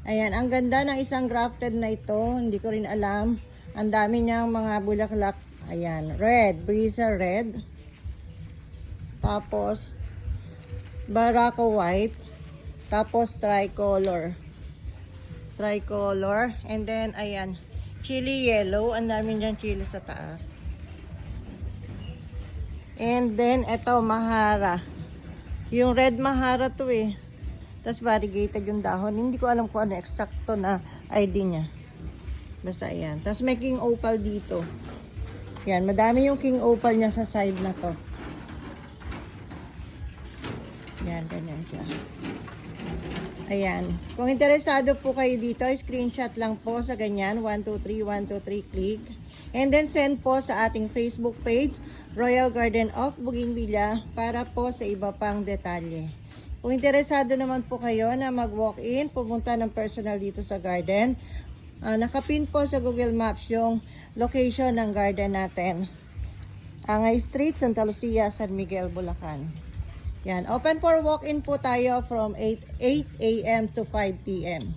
Ayan, ang ganda ng isang grafted na ito. Hindi ko rin alam. Ang dami niyang mga bulaklak. Ayan, red, Brisa red. Tapos, Baraka white. Tapos, tricolor. Tricolor. And then, ayan, chili yellow. Ang dami niyang chili sa taas. And then, ito, mahara. Yung red mahara to eh. Tapos variegated yung dahon. Hindi ko alam kung ano eksakto na ID niya. Basta ayan. Tapos may king opal dito. Yan, madami yung king opal niya sa side na to. Yan, ganyan siya. Ayan. Kung interesado po kayo dito, screenshot lang po sa ganyan. 123 click. And then send po sa ating Facebook page, Royal Garden of Bougainvillea, para po sa iba pang detalye. Kung interesado naman po kayo na mag-walk-in, pumunta ng personal dito sa garden, nakapin po sa Google Maps yung location ng garden natin. Angay Street, Santa Lucia, San Miguel, Bulacan. Yan, open for walk-in po tayo from 8 a.m. to 5 p.m.